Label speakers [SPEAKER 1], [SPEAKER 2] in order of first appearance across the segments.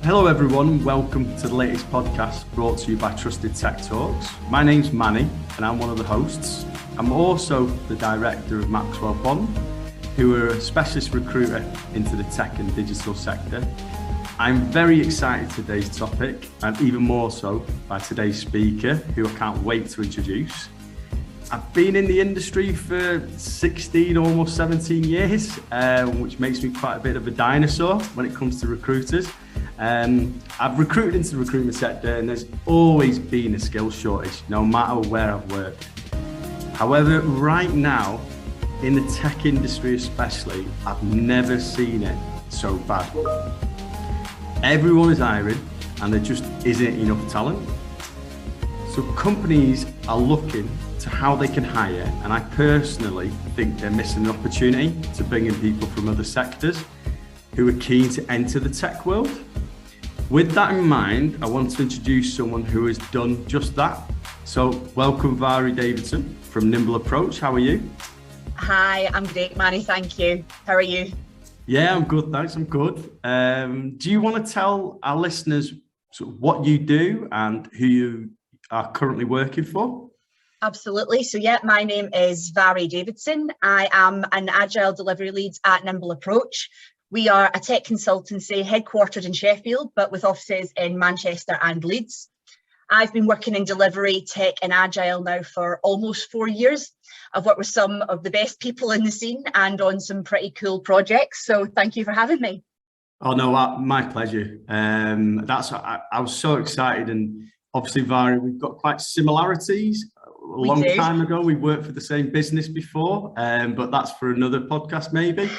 [SPEAKER 1] Hello everyone, and welcome to the latest podcast brought to you by Trusted Tech Talks. My name's Manny and I'm one of the hosts. I'm also the director of Maxwell, who are a specialist recruiter into the tech and digital sector. I'm very excited today's topic, and even more so by today's speaker, who I can't wait to introduce. I've been in the industry for 16, almost 17 years, which makes me quite a bit of a dinosaur when it comes to recruiters. I've recruited into the recruitment sector, and there's always been a skills shortage, no matter where I've worked. However, right now, in the tech industry especially, I've never seen it so bad. Everyone is hiring, and there just isn't enough talent. So companies are looking to how they can hire, and I personally think they're missing an opportunity to bring in people from other sectors who are keen to enter the tech world. With that in mind, I want to introduce someone who has done just that. So welcome Mhairi Davidson from Nimble Approach. How are you?
[SPEAKER 2] Hi, I'm great, Manny, thank you. How are you?
[SPEAKER 1] Yeah, I'm good, thanks, I'm good. Do you want to tell our listeners sort of what you do and who you are currently working for?
[SPEAKER 2] Absolutely. So yeah, my name is Mhairi Davidson. I am an Agile Delivery Lead at Nimble Approach. We are a tech consultancy headquartered in Sheffield, but with offices in Manchester and Leeds. I've been working in delivery, tech and Agile now for almost 4 years. I've worked with some of the best people in the scene and on some pretty cool projects. So thank you for having me.
[SPEAKER 1] Oh no, my pleasure. I was so excited, and obviously, Mhairi, we've got quite similarities. A long time ago, we worked for the same business before, but that's for another podcast, maybe.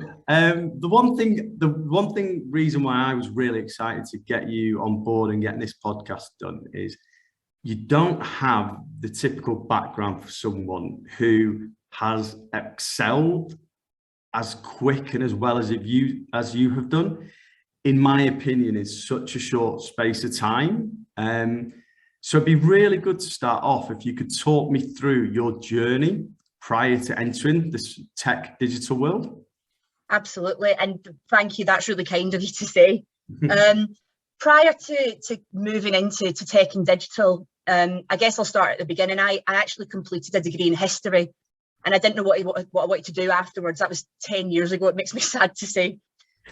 [SPEAKER 1] The one reason why I was really excited to get you on board and getting this podcast done is you don't have the typical background for someone who has excelled as quick and as well as you have done, in my opinion, in such a short space of time. So it'd be really good to start off if you could talk me through your journey prior to entering this tech digital world.
[SPEAKER 2] Absolutely, and thank you. That's really kind of you to say. Prior to moving into tech and digital, I guess I'll start at the beginning. I actually completed a degree in history, and I didn't know what I wanted to do afterwards. That was 10 years ago. It makes me sad to say.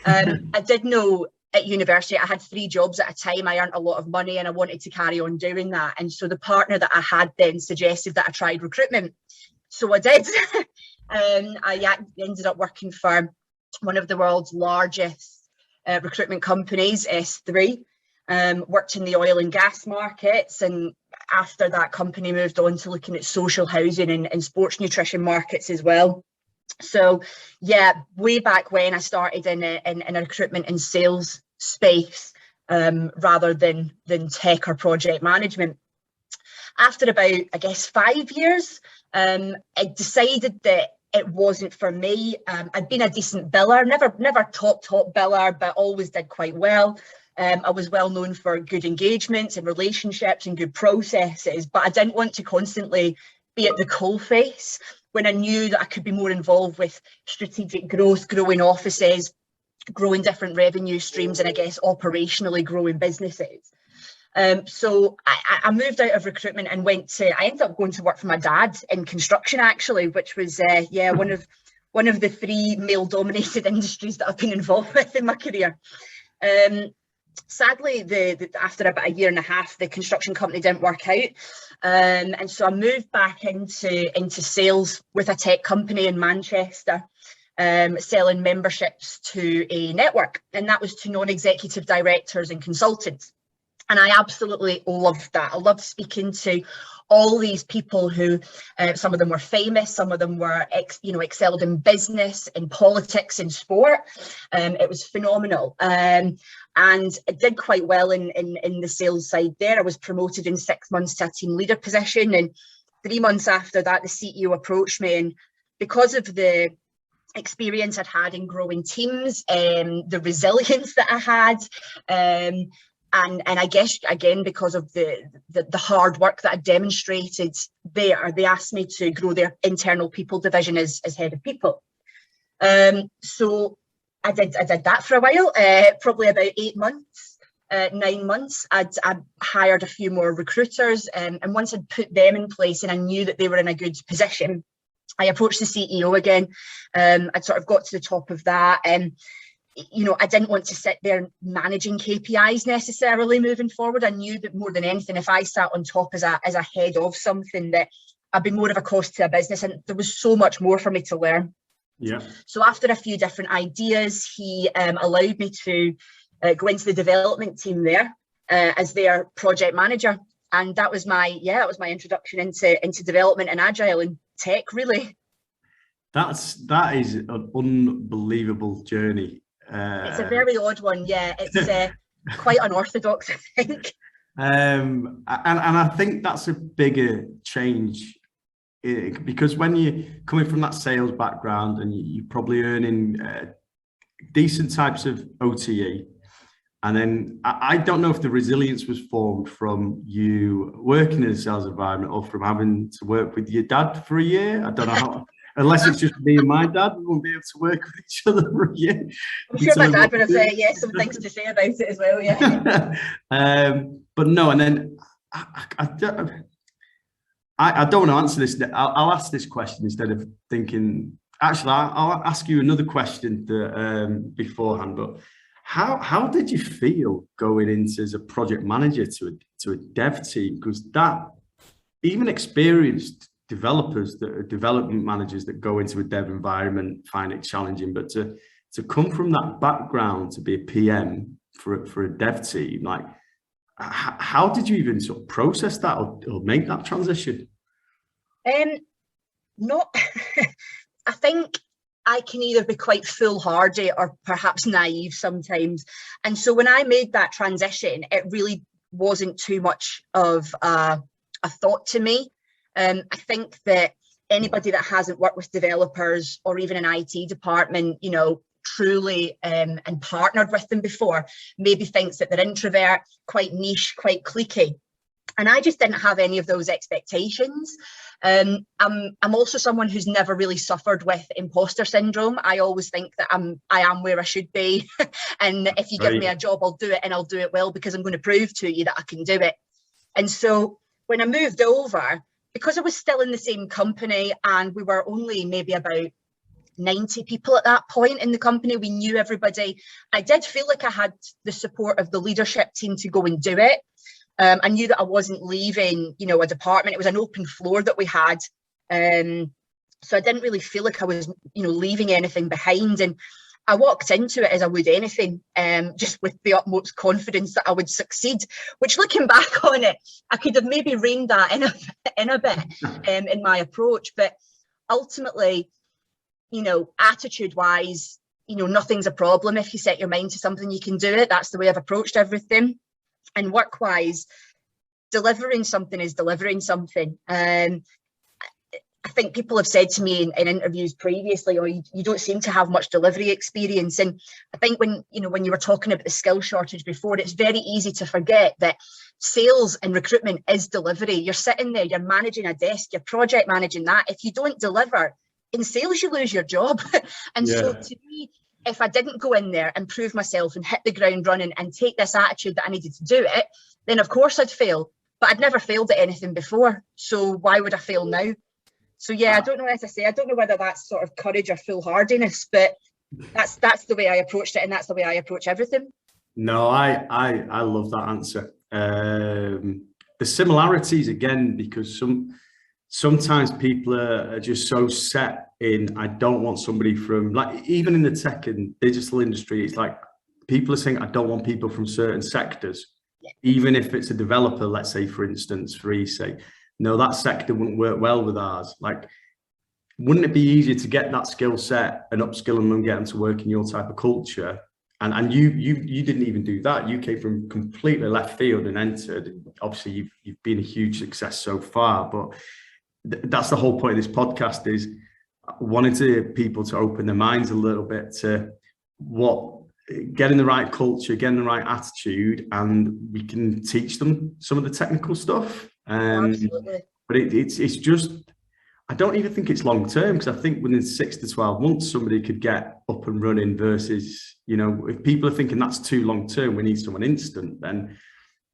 [SPEAKER 2] I did know at university I had 3 jobs at a time. I earned a lot of money and I wanted to carry on doing that. And so the partner that I had then suggested that I tried recruitment. So I did. I ended up working for one of the world's largest recruitment companies, S3. Worked in the oil and gas markets, and after that company moved on to looking at social housing and sports nutrition markets as well. So yeah, way back when I started in a recruitment and sales space rather than tech or project management. After about, I guess, 5 years, I decided that it wasn't for me. I'd been a decent biller, never top biller, but always did quite well. I was well known for good engagements and relationships and good processes, but I didn't want to constantly be at the coalface when I knew that I could be more involved with strategic growth, growing offices, growing different revenue streams, and I guess operationally growing businesses. So I moved out of recruitment and I ended up going to work for my dad in construction, actually, which was one of the 3 male-dominated industries that I've been involved with in my career. Sadly, after about a year and a half, the construction company didn't work out. And so I moved back into sales with a tech company in Manchester, selling memberships to a network. And that was to non-executive directors and consultants. And I absolutely loved that. I loved speaking to all these people who, some of them were famous, some of them were excelled in business, in politics, in sport. It was phenomenal. And I did quite well in the sales side there. I was promoted in 6 months to a team leader position. And 3 months after that, the CEO approached me. And because of the experience I'd had in growing teams, the resilience that I had, and I guess, again, because of the hard work that I demonstrated there, they asked me to grow their internal people division as head of people. So I did that for a while, probably about 8 months, 9 months. I hired a few more recruiters, and once I'd put them in place and I knew that they were in a good position, I approached the CEO again. I'd sort of got to the top of that, and I didn't want to sit there managing KPIs necessarily moving forward. I knew that more than anything, if I sat on top as a head of something, that I'd be more of a cost to a business, and there was so much more for me to learn.
[SPEAKER 1] Yeah.
[SPEAKER 2] So after a few different ideas, he allowed me to go into the development team there as their project manager, and that was my introduction into development and agile and tech, really.
[SPEAKER 1] That is an unbelievable journey.
[SPEAKER 2] It's a very odd one, yeah. It's quite unorthodox, I think.
[SPEAKER 1] And I think that's a bigger change, because when you're coming from that sales background and you're probably earning decent types of OTE, and then I don't know if the resilience was formed from you working in a sales environment or from having to work with your dad for a year. I don't know how. Unless it's just me and my dad, we won't be able to work with each other for a year.
[SPEAKER 2] I'm sure my dad would have some things to say about it as well, yeah.
[SPEAKER 1] But no, and then I don't want to answer this. I'll ask this question instead of thinking. Actually, I'll ask you another question beforehand. But how did you feel going into as a project manager to a dev team? Because that, even experienced developers that are development managers that go into a dev environment find it challenging, but to come from that background to be a PM for a dev team, like how did you even sort of process that or make that transition?
[SPEAKER 2] Not I think I can either be quite foolhardy or perhaps naive sometimes, and so when I made that transition, it really wasn't too much of a thought to me. I think that anybody that hasn't worked with developers or even an IT department, truly and partnered with them before, maybe thinks that they're introvert, quite niche, quite cliquey. And I just didn't have any of those expectations. I'm also someone who's never really suffered with imposter syndrome. I always think that I am where I should be. And if you give me a job, I'll do it, and I'll do it well, because I'm going to prove to you that I can do it. And so when I moved over, because I was still in the same company and we were only maybe about 90 people at that point in the company, we knew everybody, I did feel like I had the support of the leadership team to go and do it. I knew that I wasn't leaving, a department. It was an open floor that we had. So I didn't really feel like I was, leaving anything behind. And I walked into it as I would anything, just with the utmost confidence that I would succeed, which, looking back on it, I could have maybe reined that in a bit in my approach. But ultimately, attitude-wise, nothing's a problem. If you set your mind to something, you can do it. That's the way I've approached everything. And work-wise, delivering something is delivering something. I think people have said to me in interviews previously, you don't seem to have much delivery experience. And I think when you were talking about the skill shortage before, it's very easy to forget that sales and recruitment is delivery. You're sitting there, you're managing a desk, you're project managing that. If you don't deliver in sales, you lose your job. And so to me, if I didn't go in there and prove myself and hit the ground running and take this attitude that I needed to do it, then of course I'd fail. But I'd never failed at anything before. So why would I fail now? So yeah, I don't know, as I say, I don't know whether that's sort of courage or foolhardiness, but that's the way I approached it, and that's the way I approach everything.
[SPEAKER 1] No, I love that answer. The similarities again, because sometimes people are just so set in, I don't want somebody from, like, even in the tech and digital industry, it's like people are saying, I don't want people from certain sectors. Yeah. Even if it's a developer, let's say, for instance, for say, no, that sector wouldn't work well with ours. Like, wouldn't it be easier to get that skill set and upskill them and get them to work in your type of culture? And you didn't even do that. You came from completely left field and entered. Obviously, you've been a huge success so far, but that's the whole point of this podcast, is wanting people to open their minds a little bit to getting the right culture, getting the right attitude, and we can teach them some of the technical stuff.
[SPEAKER 2] Absolutely.
[SPEAKER 1] But it's just, I don't even think it's long term, because I think within 6 to 12 months, somebody could get up and running versus, if people are thinking that's too long term, we need someone instant, then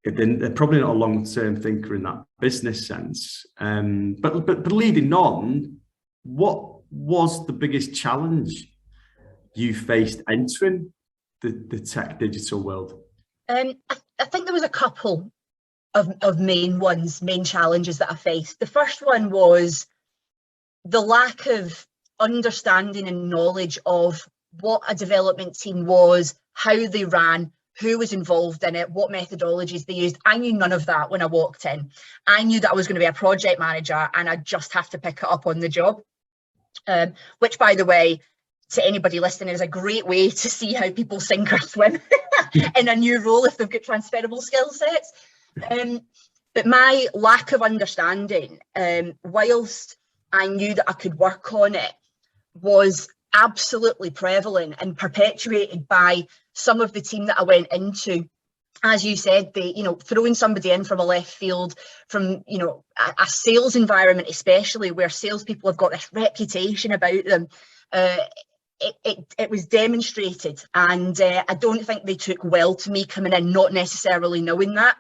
[SPEAKER 1] they're probably not a long-term thinker in that business sense. But leading on, what was the biggest challenge you faced entering the tech digital world?
[SPEAKER 2] I think there was a couple of main challenges that I faced. The first one was the lack of understanding and knowledge of what a development team was, how they ran, who was involved in it, what methodologies they used. I knew none of that when I walked in. I knew that I was going to be a project manager and I'd just have to pick it up on the job, which, by the way, to anybody listening, is a great way to see how people sink or swim in a new role if they've got transferable skill sets. But my lack of understanding, whilst I knew that I could work on it, was absolutely prevalent and perpetuated by some of the team that I went into. As you said, throwing somebody in from a left field, from a sales environment, especially where salespeople have got this reputation about them. It was demonstrated, and I don't think they took well to me coming in not necessarily knowing that.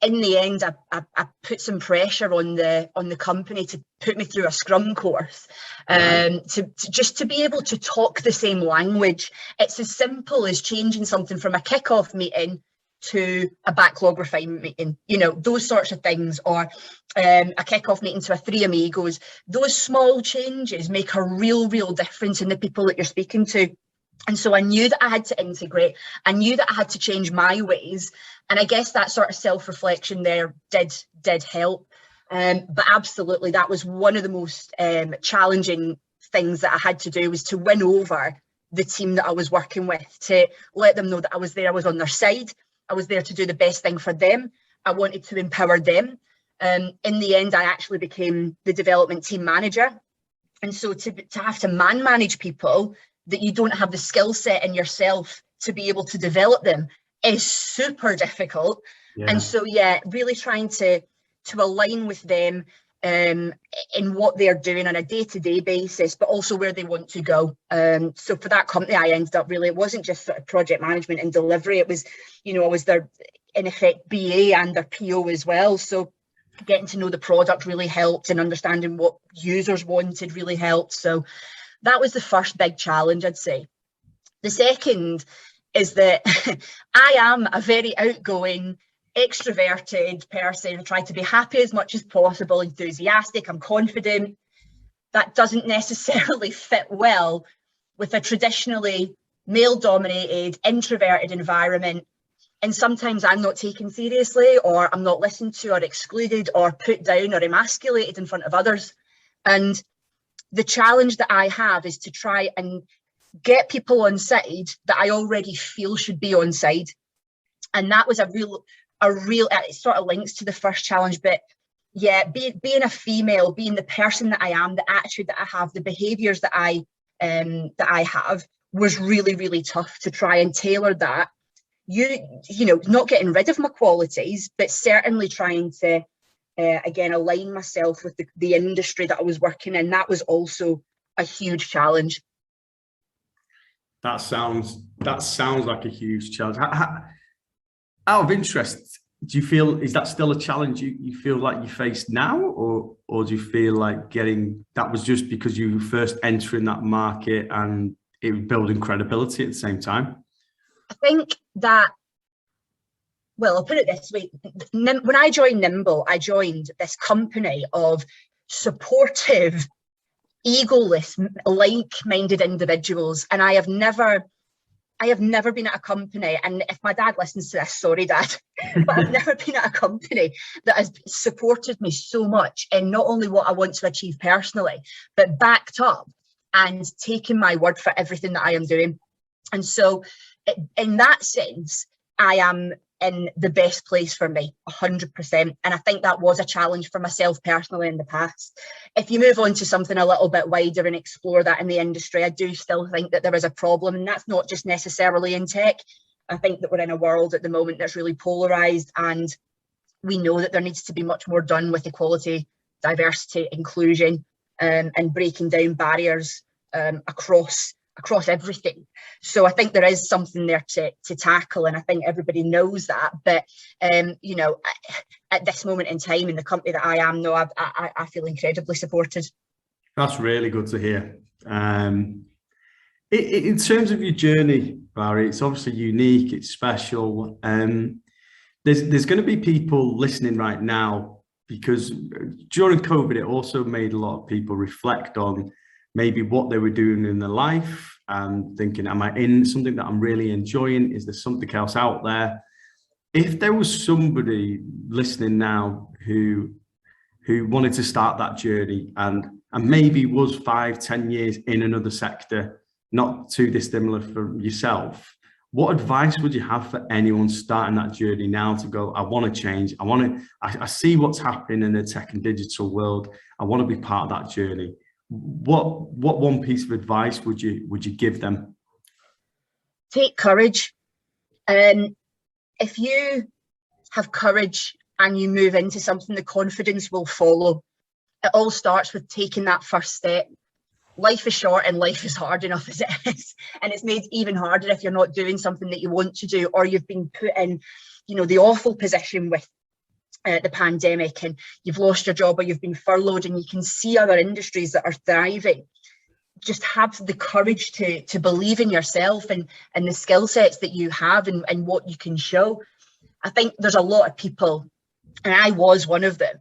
[SPEAKER 2] In the end, I put some pressure on the company to put me through a Scrum course, to be able to talk the same language. It's as simple as changing something from a kickoff meeting to a backlog refinement meeting, those sorts of things, or a kickoff meeting to a Three Amigos. Those small changes make a real difference in the people that you're speaking to. And so I knew that I had to integrate. I knew that I had to change my ways. And I guess that sort of self-reflection there did help. But absolutely, that was one of the most challenging things that I had to do, was to win over the team that I was working with, to let them know that I was there, I was on their side, I was there to do the best thing for them. I wanted to empower them. In the end, I actually became the development team manager. And so to have to manage people that you don't have the skill set in yourself to be able to develop them is super difficult. Yeah. And so, really trying to align with them in what they're doing on a day-to-day basis, but also where they want to go. So for that company, I ended up it wasn't just sort of project management and delivery. It was, I was their, in effect, BA and their PO as well. So getting to know the product really helped, and understanding what users wanted really helped. So that was the first big challenge, I'd say. The second is that I am a very outgoing, extroverted person. I try to be happy as much as possible, enthusiastic, I'm confident. That doesn't necessarily fit well with a traditionally male-dominated, introverted environment. And sometimes I'm not taken seriously, or I'm not listened to, or excluded, or put down, or emasculated in front of others. And the challenge that I have is to try and get people on side that I already feel should be on side. And that was a real, it sort of links to the first challenge, but being a female, being the person that I am, the attitude that I have, the behaviors that I have, was really tough to try and tailor that. Not getting rid of my qualities, but certainly trying to again align myself with the industry that I was working in. That was also a huge challenge.
[SPEAKER 1] That sounds like a huge challenge. Out of interest, do you feel, is that still a challenge you feel like you face now, or do you feel like that was just because you were first entering that market and it was building credibility at the same time?
[SPEAKER 2] I think that, well, I'll put it this way. When I joined Nimble, I joined this company of supportive, egoless, like-minded individuals. And I have never been at a company, and if my dad listens to this, sorry, Dad, but I've never been at a company that has supported me so much in not only what I want to achieve personally, but backed up and taken my word for everything that I am doing. And so in that sense, I am in the best place for me, 100%. And I think that was a challenge for myself personally in the past. If you move on to something a little bit wider and explore that in the industry, I do still think that there is a problem, and that's not just necessarily in tech. I think that we're in a world at the moment that's really polarized, and we know that there needs to be much more done with equality diversity, inclusion, and breaking down barriers across everything. So I think there is something there to tackle, and I think everybody knows that. But you know, at this moment in time in the company that I am, I feel incredibly supported. That's
[SPEAKER 1] really good to hear. In terms of your journey, Barry, it's obviously unique, it's special. There's going to be people listening right now, because during COVID, it also made a lot of people reflect on maybe what they were doing in their life and thinking, am I in something that I'm really enjoying? Is there something else out there? If there was somebody listening now who wanted to start that journey and maybe was 5-10 years in another sector, not too dissimilar from yourself, what advice would you have for anyone starting that journey now to go, I want to change, I see what's happening in the tech and digital world, I want to be part of that journey? What one piece of advice would you give them?
[SPEAKER 2] Take courage. If you have courage and you move into something, the confidence will follow. It all starts with taking that first step. Life is short and life is hard enough as it is, and it's made even harder if you're not doing something that you want to do, or you've been put in, you know, the awful position with the pandemic and you've lost your job or you've been furloughed, and you can see other industries that are thriving. Just have the courage to believe in yourself and the skill sets that you have and what you can show. I think there's a lot of people, and I was one of them,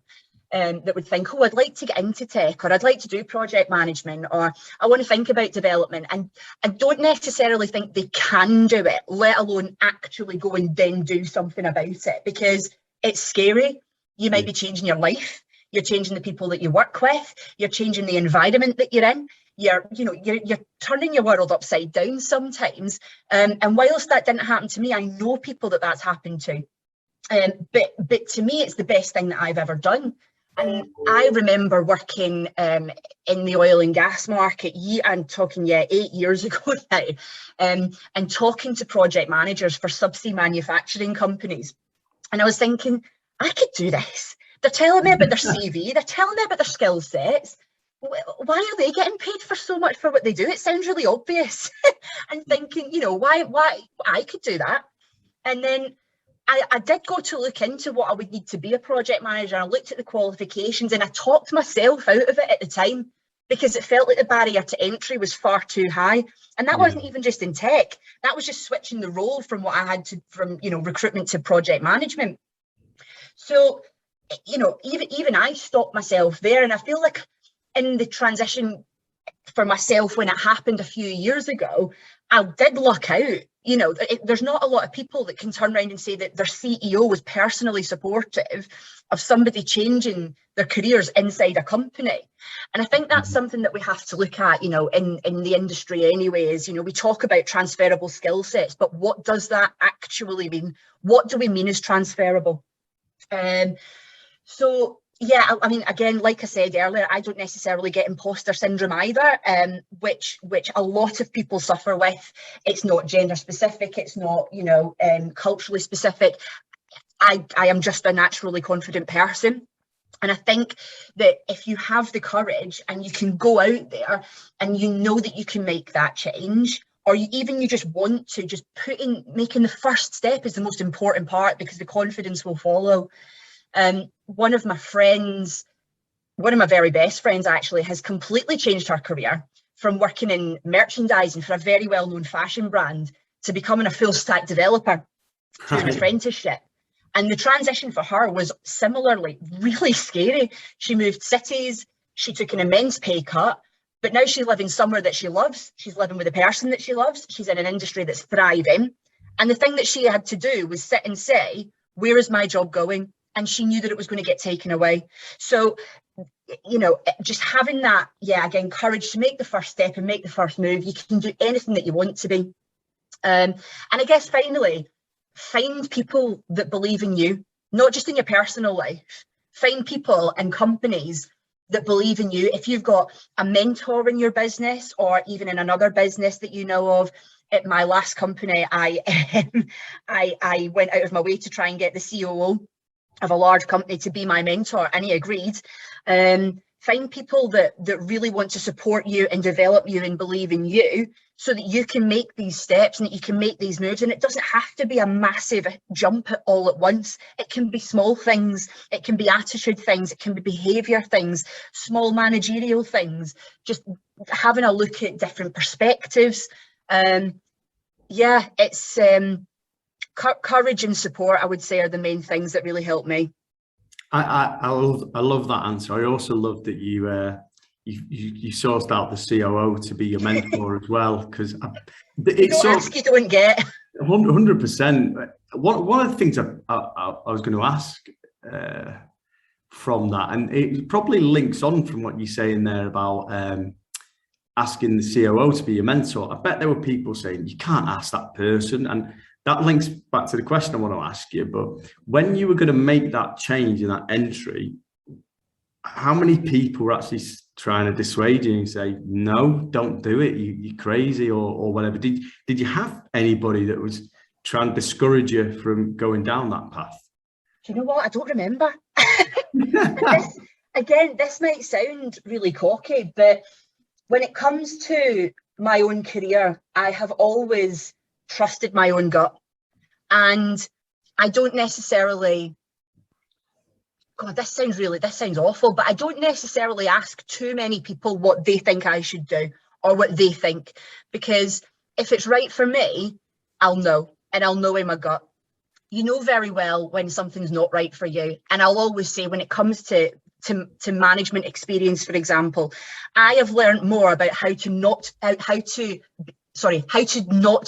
[SPEAKER 2] that would think, oh, I'd like to get into tech, or I'd like to do project management, or I want to think about development, and I don't necessarily think they can do it, let alone actually go and then do something about it, because it's scary. You might be changing your life, you're changing the people that you work with, you're changing the environment that you're in, you're turning your world upside down sometimes. And whilst that didn't happen to me, I know people that that's happened to. But to me, it's the best thing that I've ever done. And I remember working in the oil and gas market, I'm talking 8 years ago now, and talking to project managers for subsea manufacturing companies. And I was thinking, I could do this. They're telling me about their CV, they're telling me about their skill sets. Why are they getting paid for so much for what they do? It sounds really obvious. And thinking, you know, why I could do that. And then I did go to look into what I would need to be a project manager. I looked at the qualifications and I talked myself out of it at the time, because it felt like the barrier to entry was far too high. And that wasn't even just in tech. That was just switching the role from what I had to, from, you know, recruitment to project management. So, you know, even I stopped myself there. And I feel like in the transition for myself, when it happened a few years ago, I did luck out. You know, there's not a lot of people that can turn around and say that their CEO was personally supportive of somebody changing their careers inside a company. And I think that's something that we have to look at, you know, in the industry anyways. You know, we talk about transferable skill sets, but what does that actually mean? What do we mean as transferable? So, yeah, I mean, again, like I said earlier, I don't necessarily get imposter syndrome either, which a lot of people suffer with. It's not gender specific, it's not, you know, culturally specific. I am just a naturally confident person. And I think that if you have the courage and you can go out there and you know that you can make that change, or you just want to, just making the first step is the most important part, because the confidence will follow. One of my very best friends actually has completely changed her career from working in merchandising for a very well-known fashion brand to becoming a full-stack developer through an apprenticeship. And the transition for her was similarly really scary. She moved cities, she took an immense pay cut, but now she's living somewhere that she loves. She's living with a person that she loves. She's in an industry that's thriving. And the thing that she had to do was sit and say, where is my job going? And she knew that it was going to get taken away. So, you know, just having that, again, courage to make the first step and make the first move. You can do anything that you want to be. And I guess finally, find people that believe in you, not just in your personal life. Find people and companies that believe in you. If you've got a mentor in your business, or even in another business that you know of. At my last company, I went out of my way to try and get the COO of a large company to be my mentor, and he agreed. Find people that really want to support you and develop you and believe in you, so that you can make these steps and that you can make these moves. And it doesn't have to be a massive jump all at once. It can be small things. It can be attitude things. It can be behavior things, small managerial things, just having a look at different perspectives. Yeah, it's courage and support, I would say, are the main things that really help me.
[SPEAKER 1] I love that answer. I also love that you sourced out the COO to be your mentor as well, because
[SPEAKER 2] it's don't ask, you don't get.
[SPEAKER 1] 100%. One of the things I was going to ask from that, and it probably links on from what you're saying there about asking the COO to be your mentor. I bet there were people saying you can't ask that person, and that links back to the question I want to ask you. But when you were going to make that change in that entry, how many people were actually trying to dissuade you and say, no, don't do it, you're crazy, or whatever? Did you have anybody that was trying to discourage you from going down that path?
[SPEAKER 2] Do you know what? I don't remember. This might sound really cocky, but when it comes to my own career, I have always trusted my own gut, and I don't necessarily, God, this sounds awful, but I don't necessarily ask too many people what they think I should do or what they think, because if it's right for me, I'll know, and I'll know in my gut. You know very well when something's not right for you. And I'll always say, when it comes to management experience, for example, I have learned more about how to not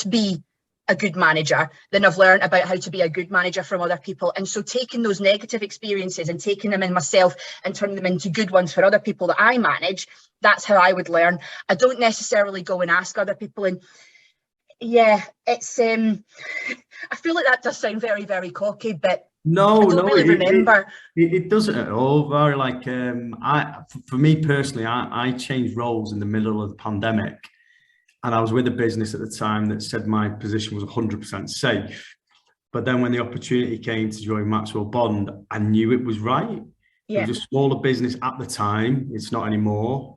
[SPEAKER 2] be a good manager than I've learned about how to be a good manager from other people. And so taking those negative experiences and taking them in myself and turning them into good ones for other people that I manage, that's how I would learn. I don't necessarily go and ask other people. And yeah, it's I feel like that does sound very, very cocky, but I don't really remember.
[SPEAKER 1] It doesn't at all. Very like for me personally, I changed roles in the middle of the pandemic, and I was with a business at the time that said my position was 100% safe. But then when the opportunity came to join Maxwell Bond, I knew it was right. Yeah. It was a smaller business at the time. It's not anymore.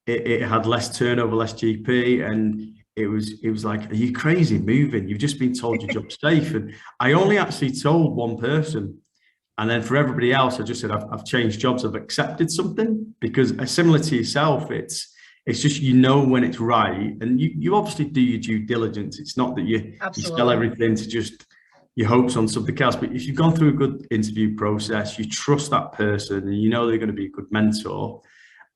[SPEAKER 1] It had less turnover, less GP, and it was like, are you crazy moving? You've just been told your job's safe. And I only actually told one person. And then for everybody else, I just said, I've changed jobs. I've accepted something, because similar to yourself, it's just, you know, when it's right. And you obviously do your due diligence. It's not that you sell everything to just your hopes on something else. But if you've gone through a good interview process, you trust that person and you know they're going to be a good mentor.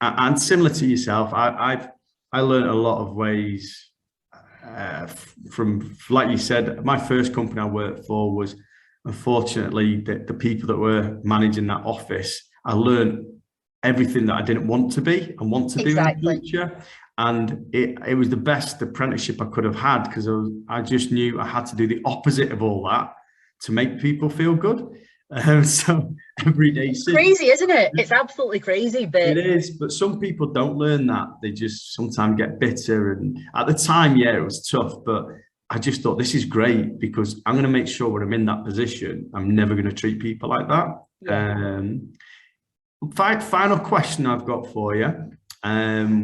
[SPEAKER 1] And similar to yourself, I learned a lot of ways from, like you said, my first company I worked for was, unfortunately, the people that were managing that office, I learned everything that I didn't want to be and want to do in the future. And it was the best apprenticeship I could have had, because I just knew I had to do the opposite of all that to make people feel good. So every day,
[SPEAKER 2] it's crazy, isn't it? It's absolutely crazy. But
[SPEAKER 1] it is. But some people don't learn that. They just sometimes get bitter. And at the time, yeah, it was tough. But I just thought, this is great, because I'm going to make sure when I'm in that position, I'm never going to treat people like that. Yeah. Final question I've got for you,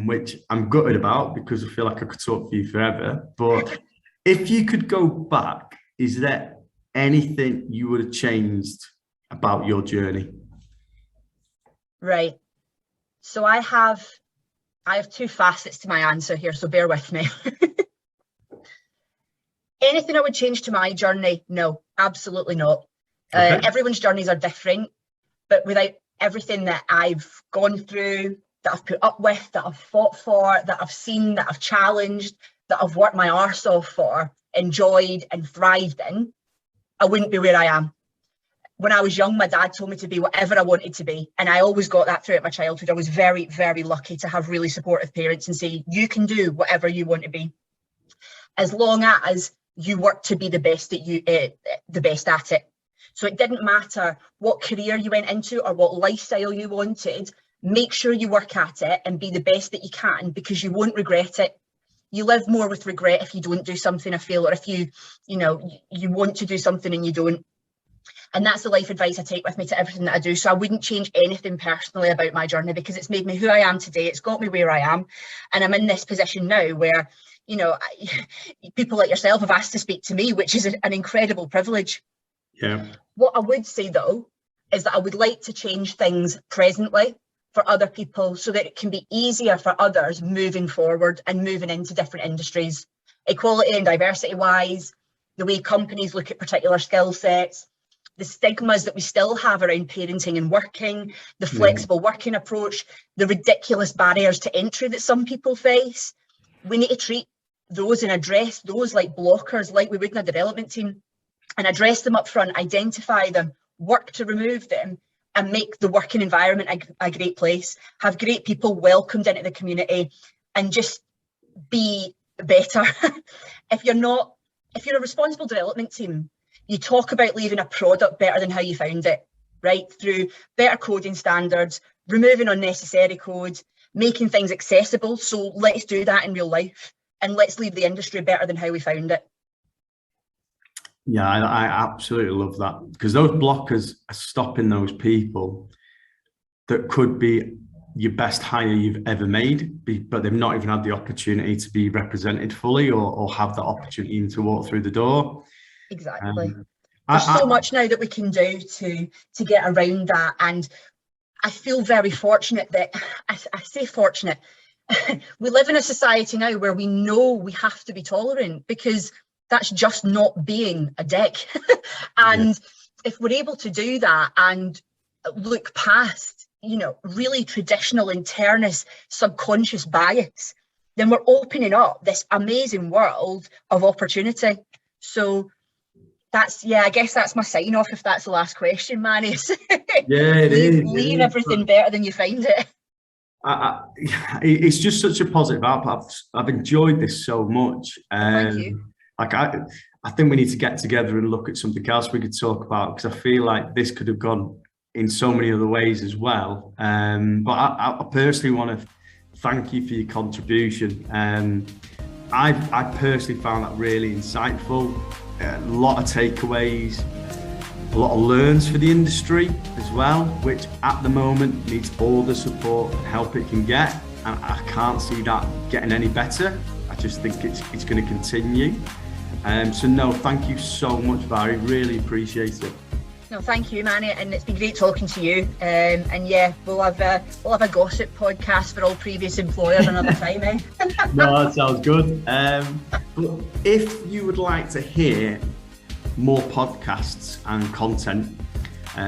[SPEAKER 1] which I'm gutted about, because I feel like I could talk to you forever. But if you could go back, is there anything you would have changed about your journey?
[SPEAKER 2] Right. So I have two facets to my answer here, so bear with me. Anything I would change to my journey? No, absolutely not. Okay. Everyone's journeys are different, but without everything that I've gone through, that I've put up with, that I've fought for, that I've seen, that I've challenged, that I've worked my arse off for, enjoyed and thrived in, I wouldn't be where I am. When I was young, my dad told me to be whatever I wanted to be. And I always got that throughout my childhood. I was very, very lucky to have really supportive parents and say, you can do whatever you want to be, as long as you work to be the best at it. So it didn't matter what career you went into or what lifestyle you wanted. Make sure you work at it and be the best that you can, because you won't regret it. You live more with regret if you don't do something, I feel, or if you want to do something and you don't. And that's the life advice I take with me to everything that I do. So I wouldn't change anything personally about my journey, because it's made me who I am today. It's got me where I am. And I'm in this position now where, people like yourself have asked to speak to me, which is an incredible privilege.
[SPEAKER 1] Yeah.
[SPEAKER 2] What I would say, though, is that I would like to change things presently for other people so that it can be easier for others moving forward and moving into different industries. Equality and diversity wise, the way companies look at particular skill sets, the stigmas that we still have around parenting and working, the flexible working approach, the ridiculous barriers to entry that some people face. We need to treat those and address those like blockers, like we would in a development team, and address them up front, identify them, work to remove them, and make the working environment a great place, have great people welcomed into the community, and just be better. If you're a responsible development team, you talk about leaving a product better than how you found it, right? Through better coding standards, removing unnecessary code, making things accessible. So let's do that in real life, and let's leave the industry better than how we found it.
[SPEAKER 1] Yeah, I absolutely love that, because those blockers are stopping those people that could be your best hire you've ever made, but they've not even had the opportunity to be represented fully or have the opportunity even to walk through the door.
[SPEAKER 2] Exactly. There's so much now that we can do to get around that. And I feel very fortunate that, I say fortunate, we live in a society now where we know we have to be tolerant, because that's just not being a dick. And if we're able to do that and look past, really traditional internist subconscious bias, then we're opening up this amazing world of opportunity. So I guess that's my sign off, if that's the last question, Manny.
[SPEAKER 1] Yeah, it is.
[SPEAKER 2] Leave everything better than you find it.
[SPEAKER 1] It's just such a positive output. I've enjoyed this so much.
[SPEAKER 2] Thank you.
[SPEAKER 1] I think we need to get together and look at something else we could talk about, because I feel like this could have gone in so many other ways as well. But I personally want to thank you for your contribution. I personally found that really insightful. A lot of takeaways, a lot of learns for the industry as well, which at the moment needs all the support and help it can get. And I can't see that getting any better. I just think it's going to continue. So no, thank you so much, Mhairi. Really appreciate it.
[SPEAKER 2] No, thank you, Manny, and it's been great talking to you. And yeah, we'll have a gossip podcast for all previous employers another time, eh?
[SPEAKER 1] No, that sounds good. But if you would like to hear more podcasts and content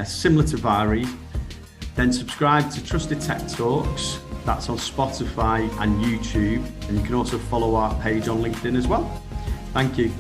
[SPEAKER 1] similar to Mhairi, then subscribe to Trusted Tech Talks. That's on Spotify and YouTube, and you can also follow our page on LinkedIn as well. Thank you.